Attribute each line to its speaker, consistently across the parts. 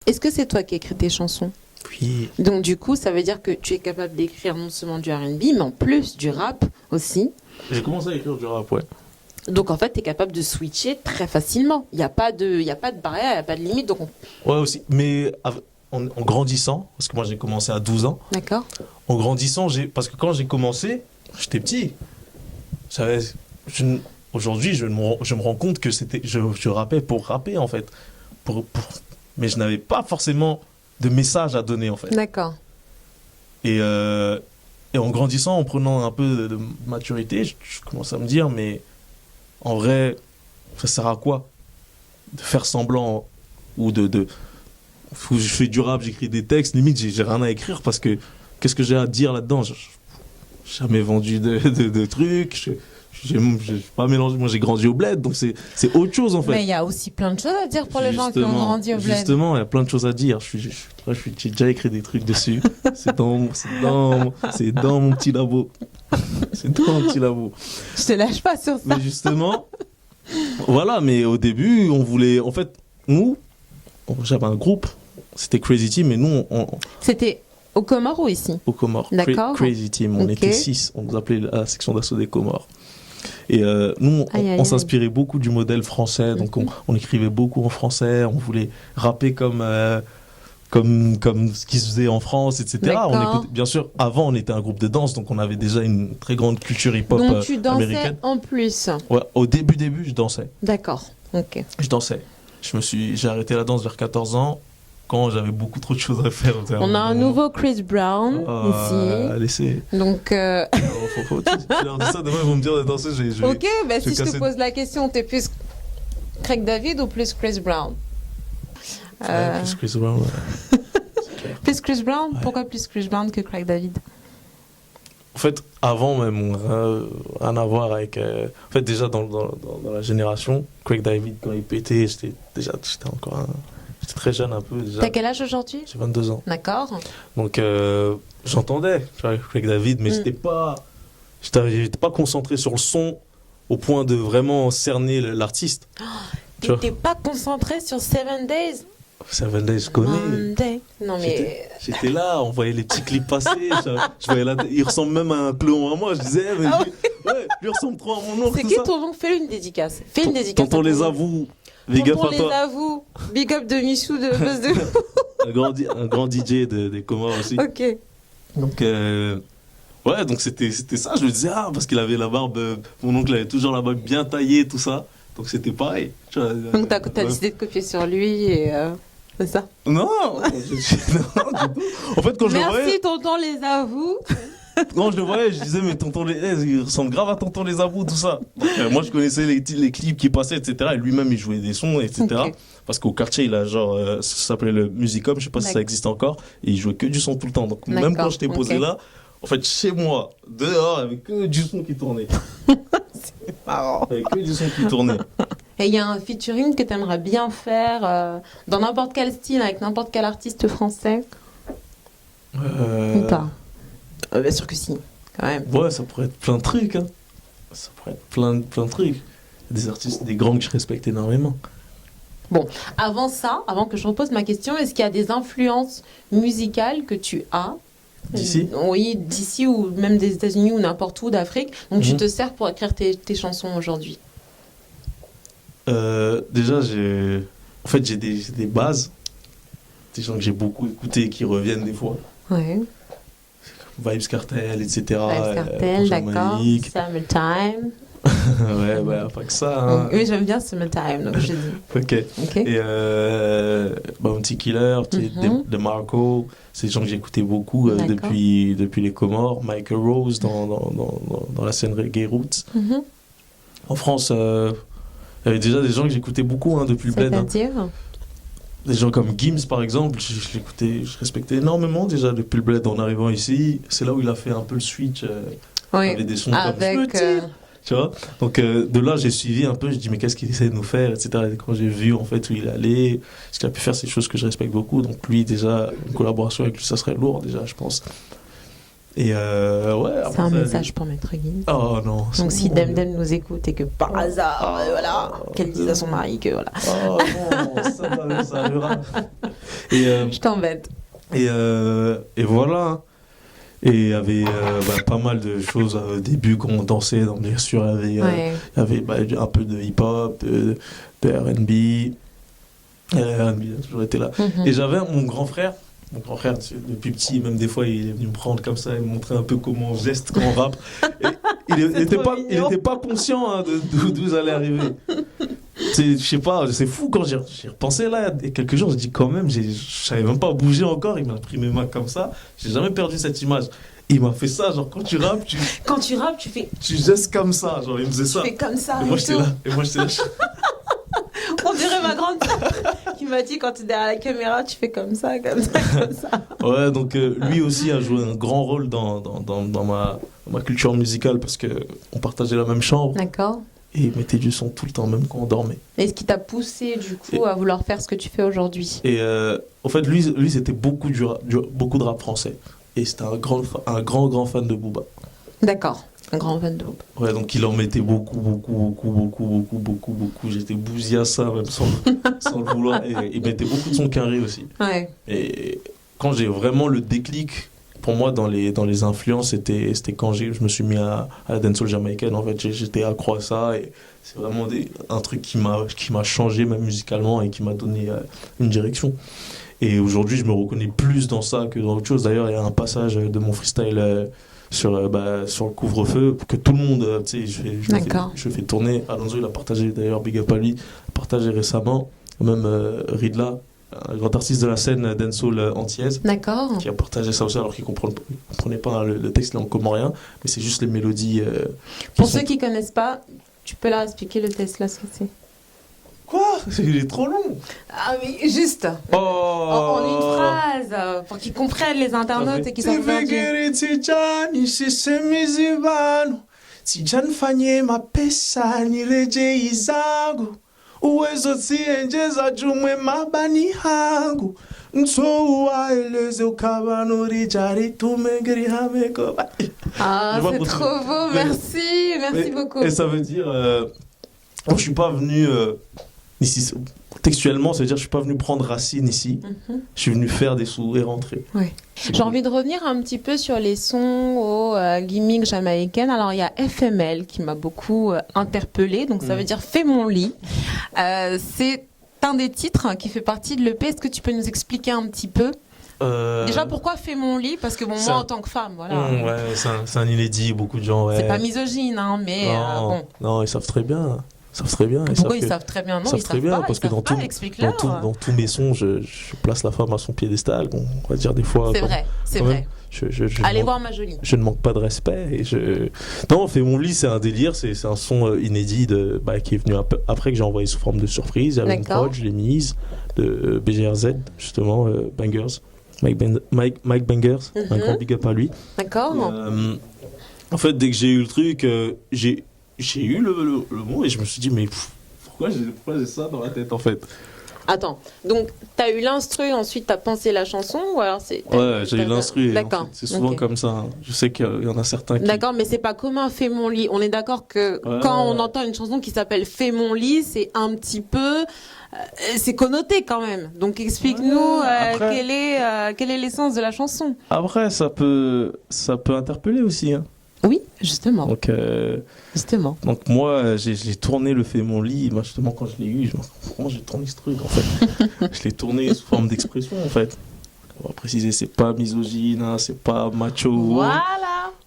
Speaker 1: Est-ce que c'est toi qui écris tes chansons?
Speaker 2: Puis,
Speaker 1: Donc du coup, ça veut dire que tu es capable d'écrire non seulement du R&B, mais en plus du rap aussi.
Speaker 2: j'ai commencé à écrire du rap, ouais.
Speaker 1: Donc en fait, tu es capable de switcher très facilement. Il n'y a pas de, il y a pas de barrière, il n'y a pas de limite. Donc
Speaker 2: Ouais, aussi. Mais en grandissant, parce que moi j'ai commencé à 12 ans,
Speaker 1: d'accord.
Speaker 2: en grandissant, parce que quand j'ai commencé, j'étais petit. J'avais- je- Aujourd'hui, je me rends compte que je rappais pour rapper, en fait. Mais je n'avais pas forcément de message à donner, en fait.
Speaker 1: D'accord.
Speaker 2: Et en grandissant, en prenant un peu de maturité, je commence à me dire, mais en vrai, ça sert à quoi de faire semblant ou où je fais du rap, j'écris des textes, limite j'ai rien à écrire parce que qu'est-ce que j'ai à dire là-dedans? J'ai jamais vendu de trucs, j'ai pas mélangé, moi j'ai grandi au bled, donc c'est autre chose en fait.
Speaker 1: Mais il y a aussi plein de choses à dire pour les gens qui ont grandi au bled.
Speaker 2: Justement, il y a plein de choses à dire. J'ai déjà écrit des trucs dessus. C'est dans mon petit labo. C'est dans mon petit labo.
Speaker 1: Je te lâche pas sur ça.
Speaker 2: Mais justement, voilà, mais au début, on voulait. En fait, nous, j'avais un groupe, c'était Crazy Team, et nous,
Speaker 1: C'était au Comores ou ici?
Speaker 2: au Comores.
Speaker 1: D'accord.
Speaker 2: Crazy Team, on
Speaker 1: Ok.
Speaker 2: était 6, on nous appelait la section d'assaut des Comores. Et nous,
Speaker 1: Aïe, aïe,
Speaker 2: on
Speaker 1: aïe.
Speaker 2: s'inspirait beaucoup du modèle français, donc on écrivait beaucoup en français, on voulait rapper comme ce qui se faisait en France, etc.
Speaker 1: D'accord.
Speaker 2: Bien sûr, avant, on était un groupe de danse, donc on avait déjà une très grande culture hip-hop
Speaker 1: Donc tu dansais
Speaker 2: américaine.
Speaker 1: en plus.
Speaker 2: Ouais, au début, je dansais.
Speaker 1: D'accord. Ok.
Speaker 2: Je dansais. J'ai arrêté la danse vers 14 ans, quand j'avais beaucoup trop de choses à faire.
Speaker 1: On a un nouveau Chris Brown ici.
Speaker 2: Laissez.
Speaker 1: Donc,
Speaker 2: Tu leur dis ça, demain ils vont me dire de danser.
Speaker 1: ok, bah, si je te
Speaker 2: casser-
Speaker 1: pose la question, t'es plus Craig David ou plus Chris Brown?
Speaker 2: Plus Chris Brown, ouais.
Speaker 1: Plus Chris Brown?
Speaker 2: Ouais.
Speaker 1: Pourquoi plus Chris Brown que Craig David?
Speaker 2: En fait, avant même, rien à voir avec. En fait, déjà dans la génération, Craig David, quand il pétait, j'étais très jeune un peu. Déjà.
Speaker 1: T'as quel âge aujourd'hui?
Speaker 2: J'ai 22 ans.
Speaker 1: D'accord.
Speaker 2: Donc, j'entendais tu vois, Craig David, mais j'étais pas concentré sur le son au point de vraiment cerner l'artiste. Tu vois.
Speaker 1: T'étais pas concentré sur Seven Days?
Speaker 2: Seven Days, je connais.
Speaker 1: Monday. Non mais...
Speaker 2: J'étais là, on voyait les petits clips passer. Je voyais il ressemble même à un clone à moi. Je disais, mais
Speaker 1: Ah
Speaker 2: lui, lui ressemble trop à mon oncle.
Speaker 1: C'est
Speaker 2: tout
Speaker 1: qui
Speaker 2: ça.
Speaker 1: ton nom? Fais une dédicace. Fais une dédicace.
Speaker 2: Tonton
Speaker 1: à ton
Speaker 2: les
Speaker 1: oncle.
Speaker 2: avoue. Big up
Speaker 1: Tonton
Speaker 2: à
Speaker 1: les
Speaker 2: toi.
Speaker 1: avoue. Big up de Michou de Buzz de...
Speaker 2: Un grand DJ des Comores aussi.
Speaker 1: Ok.
Speaker 2: Donc, ouais, donc c'était ça. Je me disais, parce qu'il avait la barbe. Mon oncle avait toujours la barbe bien taillée, tout ça. Donc c'était pareil. Tu vois,
Speaker 1: Donc t'as décidé de copier sur lui et... C'est ça.
Speaker 2: Non, non, du tout. En fait, quand je le voyais.
Speaker 1: Merci tonton les avoue.
Speaker 2: Quand je le voyais, je disais, mais il ressemble grave à tonton les avous, tout ça. Donc, moi, je connaissais les clips qui passaient, etc. Et lui-même, il jouait des sons, etc.
Speaker 1: Ok.
Speaker 2: Parce qu'au quartier, il a genre, ça s'appelait le Musicom, je sais pas si ça existe encore. Et il jouait que du son tout le temps. Donc, même
Speaker 1: D'accord,
Speaker 2: quand j'étais posé
Speaker 1: ok.
Speaker 2: là, en fait, chez moi, dehors, il n'y avait que du son qui tournait.
Speaker 1: Marrant.
Speaker 2: Il n'y avait que du son qui tournait.
Speaker 1: Et il y a un featuring que t'aimerais bien faire dans n'importe quel style, avec n'importe quel artiste français ou pas? Bien sûr que si, quand même.
Speaker 2: Ouais, ça pourrait être plein de trucs. Hein. Ça pourrait être plein de trucs. Il y a des artistes, des grands que je respecte énormément.
Speaker 1: Avant ça, avant que je repose ma question, est-ce qu'il y a des influences musicales que tu as
Speaker 2: D'ici?
Speaker 1: Oui, d'ici ou même des États-Unis ou n'importe où d'Afrique, donc tu
Speaker 2: Mhm.
Speaker 1: te sers pour écrire tes chansons aujourd'hui?
Speaker 2: Déjà, j'ai des bases, des gens que j'ai beaucoup écoutés qui reviennent des fois.
Speaker 1: Ouais.
Speaker 2: Vibes Cartel, etc.
Speaker 1: Vybz Kartel, d'accord.
Speaker 2: Jamaïque.
Speaker 1: Summertime.
Speaker 2: Ouais, pas que ça. Hein.
Speaker 1: Oui, j'aime bien Summertime, donc je dis.
Speaker 2: Ok.
Speaker 1: Ok.
Speaker 2: Et Bounty Killer,
Speaker 1: Mhm.
Speaker 2: de Marco, c'est des gens que j'ai écoutés beaucoup
Speaker 1: D'accord.
Speaker 2: depuis les Comores. Michael Rose dans la scène reggae roots.
Speaker 1: Mhm.
Speaker 2: En France, il y avait déjà des gens que j'écoutais beaucoup depuis le bled. Hein.
Speaker 1: C'est-à-dire?
Speaker 2: Des gens comme Gims, par exemple, je l'écoutais, je respectais énormément déjà depuis le bled en arrivant ici. C'est là où il a fait un peu le switch.
Speaker 1: Oui.
Speaker 2: Avec des sons
Speaker 1: Avec.
Speaker 2: comme tu vois. Donc de là, j'ai suivi un peu, je dis mais qu'est-ce qu'il essaie de nous faire, etc. Et quand j'ai vu en fait où il allait, ce qu'il a pu faire, c'est des choses que je respecte beaucoup. Donc lui, déjà, une collaboration avec lui, ça serait lourd déjà, je pense. Et ouais.
Speaker 1: C'est un message pour Maître Gims.
Speaker 2: Oh non.
Speaker 1: Donc si Demdem nous écoute et que par hasard, voilà, qu'elle dise à son mari que voilà.
Speaker 2: Oh non, ça arrivera. Et,
Speaker 1: je t'embête.
Speaker 2: Et voilà. Et il y avait pas mal de choses au début quand on dansait. Donc, bien sûr, il y avait un peu de hip-hop, de R&B. R&B a toujours été là. Et j'avais mon grand frère, depuis petit, même des fois, il est venu me prendre comme ça et me montrer un peu comment on geste quand on rappe. Et il n'était pas conscient d'où j'allais arriver. Je sais pas, c'est fou quand j'y repensais là, il y a quelques jours, je dis quand même, je savais même pas bouger encore, il m'a pris mes mains comme ça, j'ai jamais perdu cette image. Il m'a fait ça, genre quand tu rappes, tu
Speaker 1: fais.
Speaker 2: Tu gestes comme ça, genre il me faisait ça.
Speaker 1: Tu fais comme ça.
Speaker 2: Et moi j'étais là.
Speaker 1: On dirait ma grande sœur qui m'a dit quand tu es derrière la caméra, tu fais comme ça, comme ça, comme ça.
Speaker 2: Ouais, donc lui aussi a joué un grand rôle dans ma culture musicale parce qu'on partageait la même chambre.
Speaker 1: D'accord.
Speaker 2: Et il mettait du son tout le temps, même quand on dormait.
Speaker 1: Et ce qui t'a poussé, du coup, à vouloir faire ce que tu fais aujourd'hui?
Speaker 2: Et en fait, lui c'était beaucoup de rap français. Et c'était un grand fan de Booba.
Speaker 1: D'accord, un grand fan de Booba.
Speaker 2: Ouais, donc il en mettait beaucoup. J'étais bousillé à ça, même sans le vouloir. Et il mettait beaucoup de son carré aussi.
Speaker 1: Ouais.
Speaker 2: Et quand j'ai vraiment le déclic, pour moi, dans les influences, c'était quand je me suis mis à la dancehall jamaïcaine. En fait, j'étais accro à ça et c'est vraiment un truc qui m'a changé même musicalement et qui m'a donné une direction. Et aujourd'hui, je me reconnais plus dans ça que dans autre chose. D'ailleurs, il y a un passage de mon freestyle sur le couvre-feu que tout le monde, tu sais, je fais tourner. Alonso, il a partagé, d'ailleurs, big up à lui, a partagé récemment. Même Ridla, un grand artiste de la scène dancehall antillaise.
Speaker 1: D'accord.
Speaker 2: Qui a partagé ça aussi alors qu'il ne comprenait pas le texte, il en comorien, mais c'est juste les mélodies.
Speaker 1: Pour ceux qui ne connaissent pas, tu peux leur expliquer le texte là, ce que c'est?
Speaker 2: Quoi? Il est trop long.
Speaker 1: Ah oui, juste. En une phrase, pour qu'ils comprennent les internautes et qu'ils savent bien
Speaker 2: uwezo tienjeza jumwe mabani hangu ntoa eleze ukabanuri jari tumengeri hameko.
Speaker 1: Ah, c'est trop beau, merci beaucoup.
Speaker 2: Et ça veut dire je suis pas venu ici textuellement, ça veut dire je suis pas venu prendre racine ici. Je suis venu faire des sous et rentrer.
Speaker 1: Ouais. J'ai envie de revenir un petit peu sur les sons aux gimmicks jamaïcaines. Alors il y a FML qui m'a beaucoup interpellée, donc ça veut dire Fais mon lit. C'est un des titres qui fait partie de l'EP. Est-ce que tu peux nous expliquer un petit peu déjà pourquoi Fais mon lit? Parce que moi en tant que femme, voilà.
Speaker 2: Ouais, c'est un inédit, beaucoup de gens. Ouais.
Speaker 1: C'est pas misogyne, hein, mais bon.
Speaker 2: Non, ils savent très bien.
Speaker 1: Pourquoi ils savent très bien? Non, ils savent très bien,
Speaker 2: parce que dans tous mes sons, je place la femme à son piédestal. Bon, on va dire des fois.
Speaker 1: C'est vrai. Allez voir ma jolie.
Speaker 2: Je ne manque pas de respect. Non, Fais mon lit, c'est un délire. C'est un son inédit qui est venu après que j'ai envoyé sous forme de surprise. Il y avait une prod, je l'ai mise, de BGRZ, justement, Bangers. Mike Bangers, un grand big up à lui.
Speaker 1: D'accord.
Speaker 2: En fait, dès que j'ai eu le truc, j'ai eu le mot et je me suis dit, mais pourquoi j'ai ça dans la tête, en fait?
Speaker 1: Attends, donc t'as eu l'instru, ensuite t'as pensé la chanson ou alors c'est...
Speaker 2: Ouais, j'ai eu l'instru.
Speaker 1: D'accord.
Speaker 2: En fait, c'est souvent comme ça. Hein. Je sais qu'il y en a certains qui...
Speaker 1: D'accord, mais c'est pas commun, Fais mon lit. On est d'accord que quand on entend une chanson qui s'appelle Fais mon lit, c'est un petit peu... c'est connoté quand même. Donc explique-nous quelle est l'essence de la chanson.
Speaker 2: Après, ça peut interpeller aussi. Hein.
Speaker 1: Oui, justement.
Speaker 2: Donc, Donc moi, j'ai tourné le Fais mon lit. Moi, justement, quand je l'ai eu, comment j'ai tourné ce truc, en fait? Je l'ai tourné sous forme d'expression, en fait. On va préciser, c'est pas misogyne, hein, c'est pas macho.
Speaker 1: Voilà.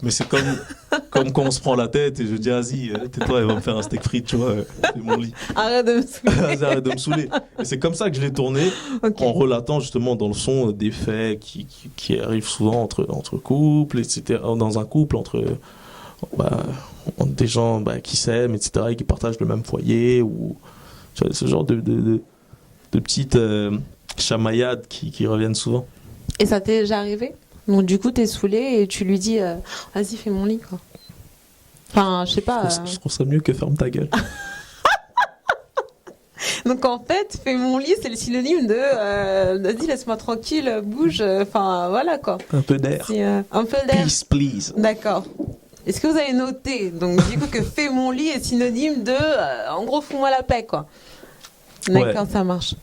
Speaker 2: Mais c'est comme quand on se prend la tête et je dis, vas-y, tais-toi, elle va me faire un steak frites, tu vois, Fais mon lit.
Speaker 1: Arrête de me saouler.
Speaker 2: Arrête de me saouler. Et c'est comme ça que je l'ai tourné, en relatant justement dans le son des faits qui arrivent souvent entre couples, etc. Dans un couple, entre des gens qui s'aiment, etc., et qui partagent le même foyer, ou tu vois, ce genre de petites chamaillades qui reviennent souvent.
Speaker 1: Et ça t'est déjà arrivé? Donc du coup, t'es saoulé et tu lui dis vas-y, fais mon lit, quoi. Enfin, je sais pas.
Speaker 2: Je trouve ça mieux que ferme ta gueule.
Speaker 1: Donc en fait, fais mon lit, c'est le synonyme de vas-y, laisse-moi tranquille, bouge, enfin voilà quoi.
Speaker 2: Un peu d'air.
Speaker 1: Un peu d'air.
Speaker 2: Peace, please.
Speaker 1: D'accord. Est-ce que vous avez noté donc du coup que fais mon lit est synonyme de en gros fous-moi la paix quoi. D'accord,
Speaker 2: Ouais.
Speaker 1: ça marche.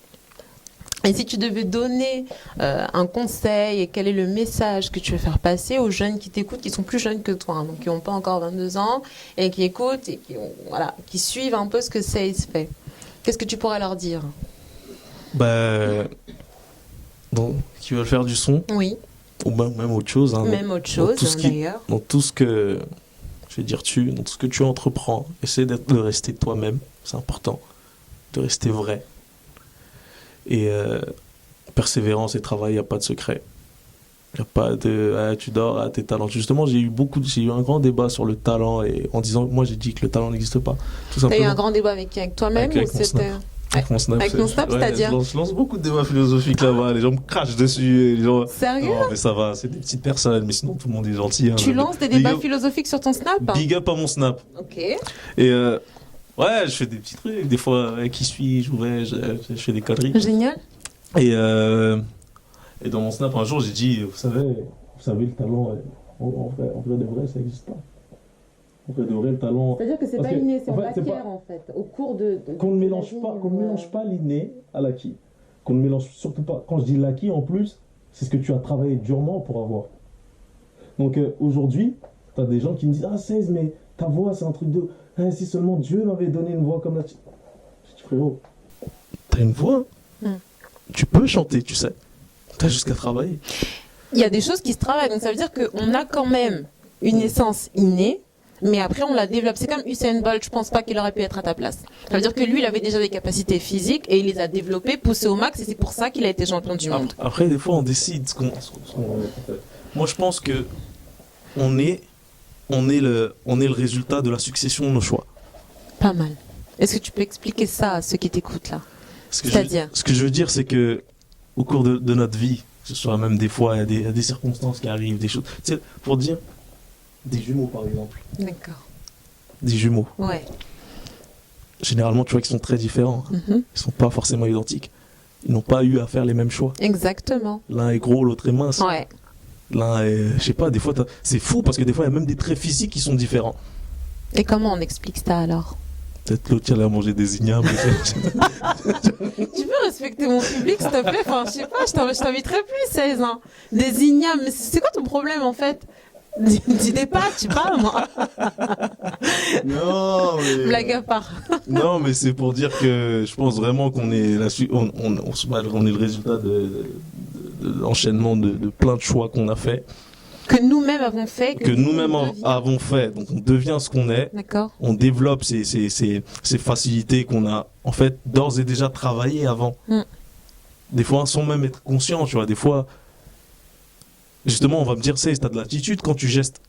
Speaker 1: Et si tu devais donner un conseil, et quel est le message que tu veux faire passer aux jeunes qui t'écoutent, qui sont plus jeunes que toi, hein, donc qui n'ont pas encore 22 ans, et qui écoutent et qui suivent un peu ce que Seize fait, qu'est-ce que tu pourrais leur dire?
Speaker 2: Bah, donc, qui veulent faire du son,
Speaker 1: Oui,
Speaker 2: ou même autre chose, hein,
Speaker 1: même autre
Speaker 2: dans
Speaker 1: chose
Speaker 2: tout ce qui-
Speaker 1: d'ailleurs.
Speaker 2: dans tout ce que, je vais dire dans tout ce que tu entreprends, essaie de rester toi-même, c'est important, de rester vrai. Et persévérance et travail, il n'y a pas de secret. Il n'y a pas de tu dors, tes talents. Justement, j'ai eu un grand débat sur le talent et en disant, moi j'ai dit que le talent n'existe pas. Tout
Speaker 1: T'as eu
Speaker 2: simplement.
Speaker 1: un grand débat avec qui? Avec toi-même
Speaker 2: Avec
Speaker 1: ou
Speaker 2: mon
Speaker 1: c'était...
Speaker 2: Avec mon snap.
Speaker 1: Avec ton snap,
Speaker 2: Ouais,
Speaker 1: c'est-à-dire
Speaker 2: je lance beaucoup de débats philosophiques là-bas. Les gens me crachent dessus. Et les gens...
Speaker 1: Sérieux?
Speaker 2: Non, mais ça va, c'est des petites personnes, mais sinon tout le monde est gentil. Hein.
Speaker 1: Tu lances des
Speaker 2: Big
Speaker 1: débats
Speaker 2: up-
Speaker 1: philosophiques sur ton snap?
Speaker 2: Big up à mon snap.
Speaker 1: Ok.
Speaker 2: Et ouais, je fais des petits trucs. Des fois, qui suis-je, où vais-je, je fais des conneries.
Speaker 1: Génial.
Speaker 2: Et dans mon snap, un jour, j'ai dit, vous savez, le talent, en vrai de vrai, ça n'existe pas. En vrai de vrai, le talent...
Speaker 1: C'est-à-dire que c'est
Speaker 2: Parce
Speaker 1: pas
Speaker 2: que,
Speaker 1: inné, c'est
Speaker 2: en
Speaker 1: on
Speaker 2: fait, c'est
Speaker 1: acquiert
Speaker 2: pas-
Speaker 1: en fait, au cours de
Speaker 2: Qu'on ne mélange pas l'inné à l'acquis. Qu'on ne mélange surtout pas... Quand je dis l'acquis, en plus, c'est ce que tu as travaillé durement pour avoir. Donc aujourd'hui, tu as des gens qui me disent, ah, Seize, mais ta voix, c'est un truc de... Ah, si seulement Dieu m'avait donné une voix comme la tienne. Je dis, frérot, t'as une voix, tu peux chanter, tu sais. T'as juste qu'à travailler.
Speaker 1: Il y a des choses qui se travaillent, donc ça veut dire qu'on a quand même une essence innée, mais après on la développe. C'est comme Usain Bolt, je pense pas qu'il aurait pu être à ta place. Ça veut dire que lui, il avait déjà des capacités physiques et il les a développées, poussées au max, et c'est pour ça qu'il a été champion du monde.
Speaker 2: Après, des fois, on décide ce qu'on va mettre, en fait. Moi, je pense que on est le résultat de la succession de nos choix.
Speaker 1: Pas mal. Est-ce que tu peux expliquer ça à ceux qui t'écoutent là?
Speaker 2: C'est-à-dire ce que je veux dire, c'est que au cours de notre vie, que ce soit même des fois, il y a des circonstances qui arrivent, des choses. Tu sais, pour dire, des jumeaux par exemple.
Speaker 1: D'accord.
Speaker 2: Des jumeaux.
Speaker 1: Ouais.
Speaker 2: Généralement, tu vois qu'ils sont très différents.
Speaker 1: Mhm.
Speaker 2: Ils sont pas forcément identiques. Ils n'ont pas eu à faire les mêmes choix.
Speaker 1: Exactement.
Speaker 2: L'un est gros, l'autre est mince.
Speaker 1: Ouais.
Speaker 2: L'un est, je sais pas, des fois, c'est fou parce que des fois, il y a même des traits physiques qui sont différents.
Speaker 1: Et comment on explique ça alors?
Speaker 2: Peut-être l'autre qui allait manger des ignames.
Speaker 1: Tu peux respecter mon public, s'il te plaît? Enfin, je sais pas, je t'inviterai plus, 16 ans. Des ignames, mais c'est quoi ton problème en fait? Dis des pâtes, je sais pas moi.
Speaker 2: Non, mais...
Speaker 1: Blague à part.
Speaker 2: Non, mais c'est pour dire que je pense vraiment qu'on est on est le résultat de l'enchaînement de plein de choix qu'on a fait,
Speaker 1: Que nous-mêmes avons fait.
Speaker 2: que nous-mêmes
Speaker 1: on devient.
Speaker 2: avons fait. Donc on devient ce qu'on est,
Speaker 1: D'accord.
Speaker 2: on développe ces facilités qu'on a en fait d'ores et déjà travaillé avant. Des fois sans même être conscient, tu vois. Des fois, justement, on va me dire, c'est t'as de l'attitude quand tu gestes.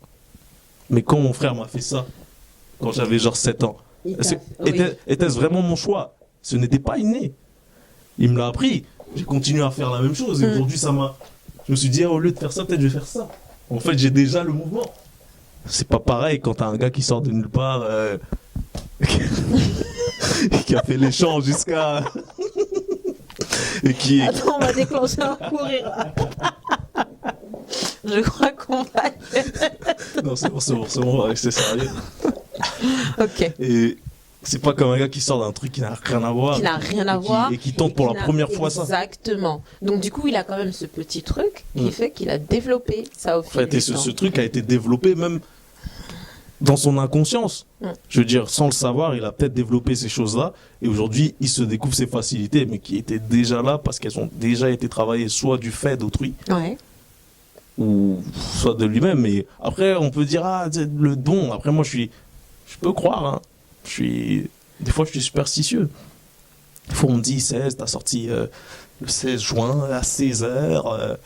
Speaker 2: Mais quand mon frère m'a fait ça, quand j'avais genre 7 ans, était-ce vraiment mon choix? Ce n'était pas inné. Il me l'a appris. J'ai continué à faire la même chose. Et aujourd'hui, je me suis dit, au lieu de faire ça, peut-être je vais faire ça. En fait, j'ai déjà le mouvement. C'est pas pareil quand t'as un gars qui sort de nulle part, qui a fait l'échange jusqu'à... et qui...
Speaker 1: Attends, on va déclencher un fou rire. Je crois qu'on va...
Speaker 2: Non, c'est bon, on va rester sérieux.
Speaker 1: Ok.
Speaker 2: Et c'est pas comme un gars qui sort d'un truc qui n'a rien à voir.
Speaker 1: Qui n'a rien à voir.
Speaker 2: Et qui tente pour la première fois ça.
Speaker 1: Exactement. Donc du coup, il a quand même ce petit truc qui fait qu'il a développé ça au
Speaker 2: En
Speaker 1: fil
Speaker 2: fait,
Speaker 1: du
Speaker 2: et
Speaker 1: temps.
Speaker 2: ce truc a été développé même dans son inconscience. Je veux dire, sans le savoir, il a peut-être développé ces choses-là. Et aujourd'hui, il se découvre ses facilités, mais qui étaient déjà là parce qu'elles ont déjà été travaillées soit du fait d'autrui,
Speaker 1: Ouais.
Speaker 2: ou soit de lui-même. Mais après, on peut dire, ah, le don. Après, moi, je peux croire, hein. Des fois, je suis superstitieux. Des fois, on me dit, 16, t'as sorti le 16 juin à 16h.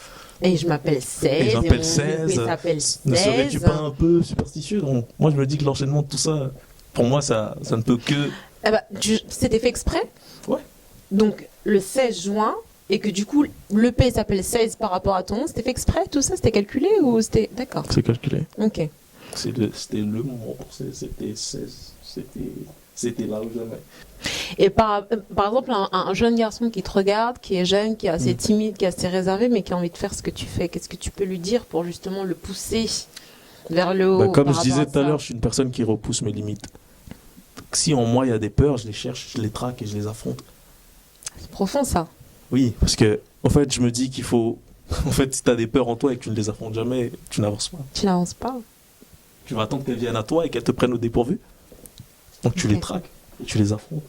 Speaker 1: Et je m'appelle 16.
Speaker 2: Et j'appelle 16.
Speaker 1: Il s'appelle 16.
Speaker 2: Ne serais-tu pas un peu superstitieux? Donc, moi, je me dis que l'enchaînement de tout ça, pour moi, ça ne peut que...
Speaker 1: Eh ben, c'était fait exprès?
Speaker 2: Ouais.
Speaker 1: Donc, le 16 juin, et que du coup, l'EP s'appelle 16 par rapport à ton nom, c'était fait exprès, tout ça? C'était calculé ou c'était... D'accord.
Speaker 2: C'est calculé.
Speaker 1: Ok.
Speaker 2: C'était le moment pour c'était 16 C'était là ou jamais.
Speaker 1: Et par exemple, un jeune garçon qui te regarde, qui est jeune, qui est assez timide, qui est assez réservé, mais qui a envie de faire ce que tu fais, qu'est-ce que tu peux lui dire pour justement le pousser vers le haut?
Speaker 2: Comme je disais tout à l'heure, je suis une personne qui repousse mes limites. Si en moi il y a des peurs, je les cherche, je les traque et je les affronte.
Speaker 1: C'est profond ça.
Speaker 2: Oui, parce que en fait, je me dis qu'il faut. En fait, si tu as des peurs en toi et que tu ne les affrontes jamais, tu n'avances pas.
Speaker 1: Tu n'avances pas.
Speaker 2: Tu vas attendre qu'elles viennent à toi et qu'elles te prennent au dépourvu. Donc tu les traques et tu les affrontes.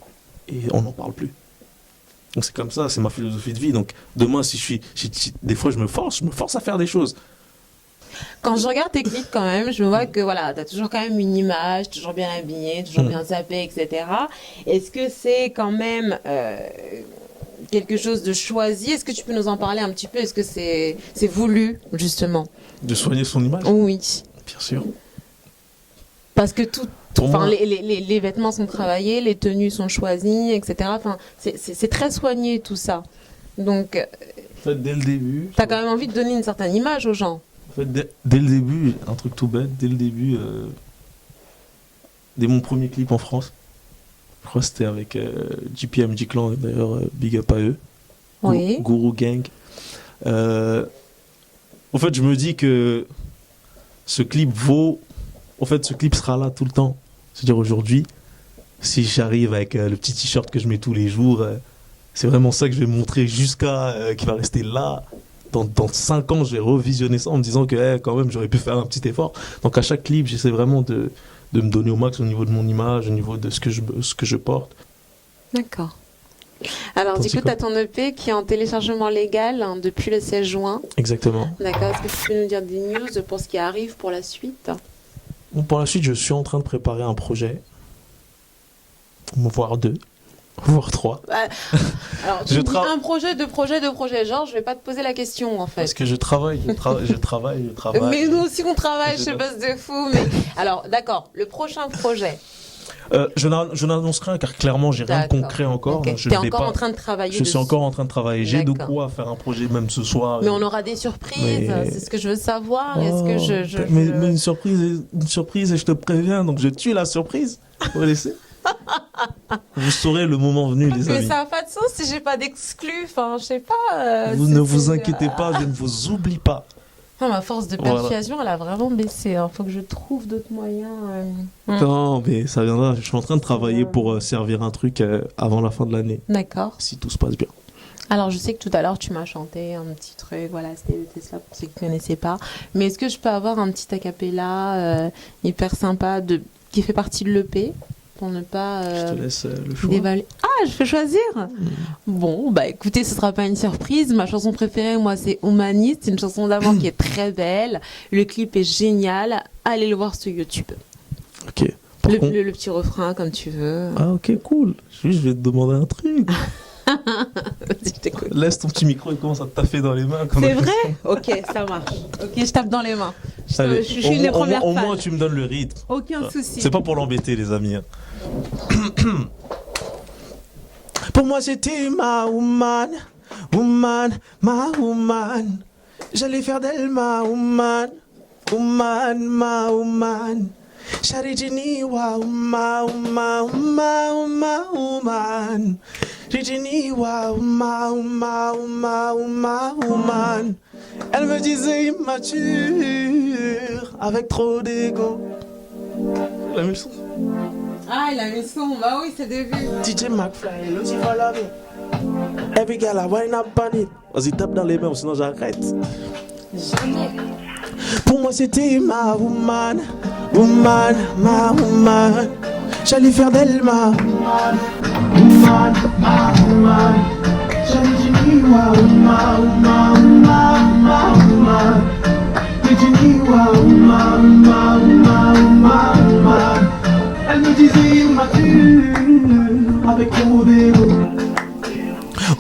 Speaker 2: Et on n'en parle plus. Donc c'est comme ça, c'est ma philosophie de vie. Donc demain, des fois je me force à faire des choses.
Speaker 1: Quand je regarde tes clips quand même, je me vois que voilà, tu as toujours quand même une image, toujours bien habillée, toujours bien sapée, etc. Est-ce que c'est quand même quelque chose de choisi? Est-ce que tu peux nous en parler un petit peu? Est-ce que c'est voulu, justement?
Speaker 2: De soigner son image?
Speaker 1: Oui.
Speaker 2: Bien sûr.
Speaker 1: Parce que les vêtements sont travaillés, les tenues sont choisies, etc. Enfin, c'est très soigné tout ça. Donc,
Speaker 2: en fait, dès le début...
Speaker 1: tu as quand même envie de donner une certaine image aux gens.
Speaker 2: En fait, dès le début, un truc tout bête, dès le début, dès mon premier clip en France, je crois que c'était avec JPMG Clan, d'ailleurs, big up à eux.
Speaker 1: Oui.
Speaker 2: Guru Gang. En fait, je me dis que ce clip ce clip sera là tout le temps. C'est-à-dire aujourd'hui, si j'arrive avec le petit t-shirt que je mets tous les jours, c'est vraiment ça que je vais montrer jusqu'à qui va rester là. Dans 5 ans, je vais revisionner ça en me disant que quand même, j'aurais pu faire un petit effort. Donc à chaque clip, j'essaie vraiment de me donner au max au niveau de mon image, au niveau de ce que je porte.
Speaker 1: D'accord. Alors, du coup, tu as ton EP qui est en téléchargement légal depuis le 16 juin.
Speaker 2: Exactement.
Speaker 1: D'accord. Est-ce que tu peux nous dire des news pour ce qui arrive pour la suite?
Speaker 2: Bon, pour la suite, je suis en train de préparer un projet. Voire 2. Voire 3.
Speaker 1: Alors, tu me dis un projet, 2 projets, 2 projets. Genre, je vais pas te poser la question, en fait.
Speaker 2: Parce que je travaille.
Speaker 1: Mais nous aussi, on travaille, je bosse de fou. Mais... Alors, d'accord, le prochain projet.
Speaker 2: Je n'annonce rien car clairement j'ai rien de concret encore.
Speaker 1: Okay. Tu es encore en train de travailler.
Speaker 2: Je suis encore en train de travailler. J'ai de quoi faire un projet même ce soir.
Speaker 1: Mais on aura des surprises. C'est ce que je veux savoir. Est-ce que
Speaker 2: mais une surprise et je te préviens. Donc je tue la surprise. Vous laissez. Vous saurez le moment venu, les amis.
Speaker 1: Mais ça n'a pas de sens si j'ai pas d'exclus. Enfin, je sais pas.
Speaker 2: Vous ne vous inquiétez pas, je ne vous oublie pas.
Speaker 1: Non, ma force de persuasion, elle a vraiment baissé. Il faut que je trouve d'autres moyens.
Speaker 2: Non, mais ça viendra. Je suis en train de travailler pour servir un truc avant la fin de l'année.
Speaker 1: D'accord.
Speaker 2: Si tout se passe bien.
Speaker 1: Alors, je sais que tout à l'heure, tu m'as chanté un petit truc. Voilà, c'était le Tesla pour ceux qui ne connaissaient pas. Mais est-ce que je peux avoir un petit acapella hyper sympa qui fait partie de l'EP pour ne pas
Speaker 2: je te laisse le choix.
Speaker 1: dévaler. Ah, je peux choisir. Bon, bah écoutez, ce sera pas une surprise. Ma chanson préférée, moi, c'est Humaniste. C'est une chanson d'avant qui est très belle. Le clip est génial. Allez le voir sur YouTube.
Speaker 2: Ok.
Speaker 1: Le petit refrain, comme tu veux.
Speaker 2: Ah, ok, cool. Je vais te demander un truc.
Speaker 1: Je t'écoute.
Speaker 2: Laisse ton petit micro et commence à te taper dans les mains.
Speaker 1: C'est vrai? Ok, ça marche. Ok, je tape dans les mains. Je suis une des premières
Speaker 2: Au
Speaker 1: fans.
Speaker 2: moins, tu me donnes le rythme.
Speaker 1: Aucun souci.
Speaker 2: C'est pas pour l'embêter, les amis. Pour moi, c'était ma woman. Ma woman. J'allais faire d'elle ma woman. Ma woman. Charitini wa woman. Charitini wa woman. Elle me disait immature, avec trop d'ego. La même son.
Speaker 1: Ah, il a mis le son. Bah oui, c'est début.
Speaker 2: DJ McFly, Lucy follow me. Every girl I wind up on it. Vas-y, tape dans les mains, sinon j'arrête.
Speaker 1: Jamais.
Speaker 2: Pour moi, c'était ma woman. Ma woman. J'allais faire d'elle ma woman. Ma woman. J'allais dire ma woman. Elle me disait immature, avec trop d'ego.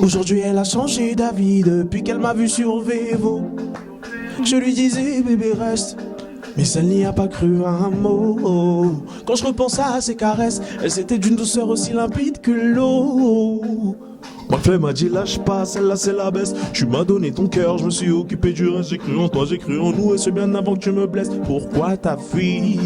Speaker 2: Aujourd'hui elle a changé d'avis depuis qu'elle m'a vu sur Vevo. Je lui disais bébé reste, mais celle n'y a pas cru un mot. Quand je repense à ses caresses, elles étaient d'une douceur aussi limpide que l'eau. Ma flemme m'a dit lâche pas, celle-là c'est la baisse. Tu m'as donné ton cœur, je me suis occupé du reste. J'ai cru en toi, j'ai cru en nous, et c'est bien avant que tu me blesses. Pourquoi t'as fui?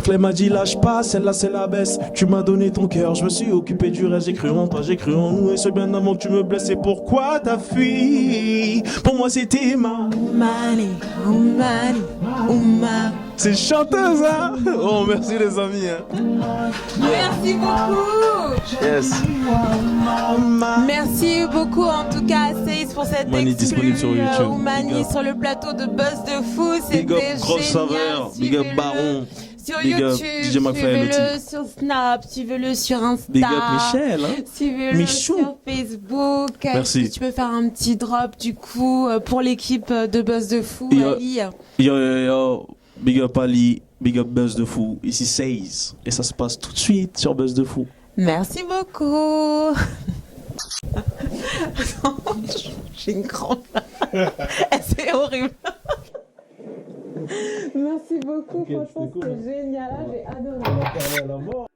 Speaker 2: Clé m'a dit lâche pas, celle-là c'est la baisse. Tu m'as donné ton cœur, je me suis occupé du reste. J'ai cru en toi, j'ai cru en nous. Et c'est bien avant que tu me blesses. Et pourquoi t'as fui? Pour moi c'était ma
Speaker 1: Oumani, Oumani, Ouma.
Speaker 2: C'est chanteuse, hein? Oh, merci les amis. Hein.
Speaker 1: Merci beaucoup.
Speaker 2: Yes.
Speaker 1: Merci beaucoup en tout cas à Seis pour cette
Speaker 2: Mani disponible sur YouTube.
Speaker 1: Oumani sur le plateau de Buzz de Fou.
Speaker 2: Big up,
Speaker 1: C'était
Speaker 2: grosse
Speaker 1: génial.
Speaker 2: saveur. Big up, Baron.
Speaker 1: Sur
Speaker 2: Big up,
Speaker 1: YouTube,
Speaker 2: DJ McFly et
Speaker 1: suivez-le sur Snap, suivez-le sur Insta.
Speaker 2: Big up Michel. Hein?
Speaker 1: Suivez-le
Speaker 2: Michou.
Speaker 1: sur Facebook.
Speaker 2: Merci.
Speaker 1: Est-ce que tu peux faire un petit drop du coup pour l'équipe de Buzz de Fou, Ali?
Speaker 2: Yo. Big up Ali. Big up Buzz de Fou. Ici 16. Et ça se passe tout de suite sur Buzz de Fou.
Speaker 1: Merci beaucoup. J'ai une crampe. C'est horrible. Merci beaucoup, franchement, c'était génial. J'ai adoré.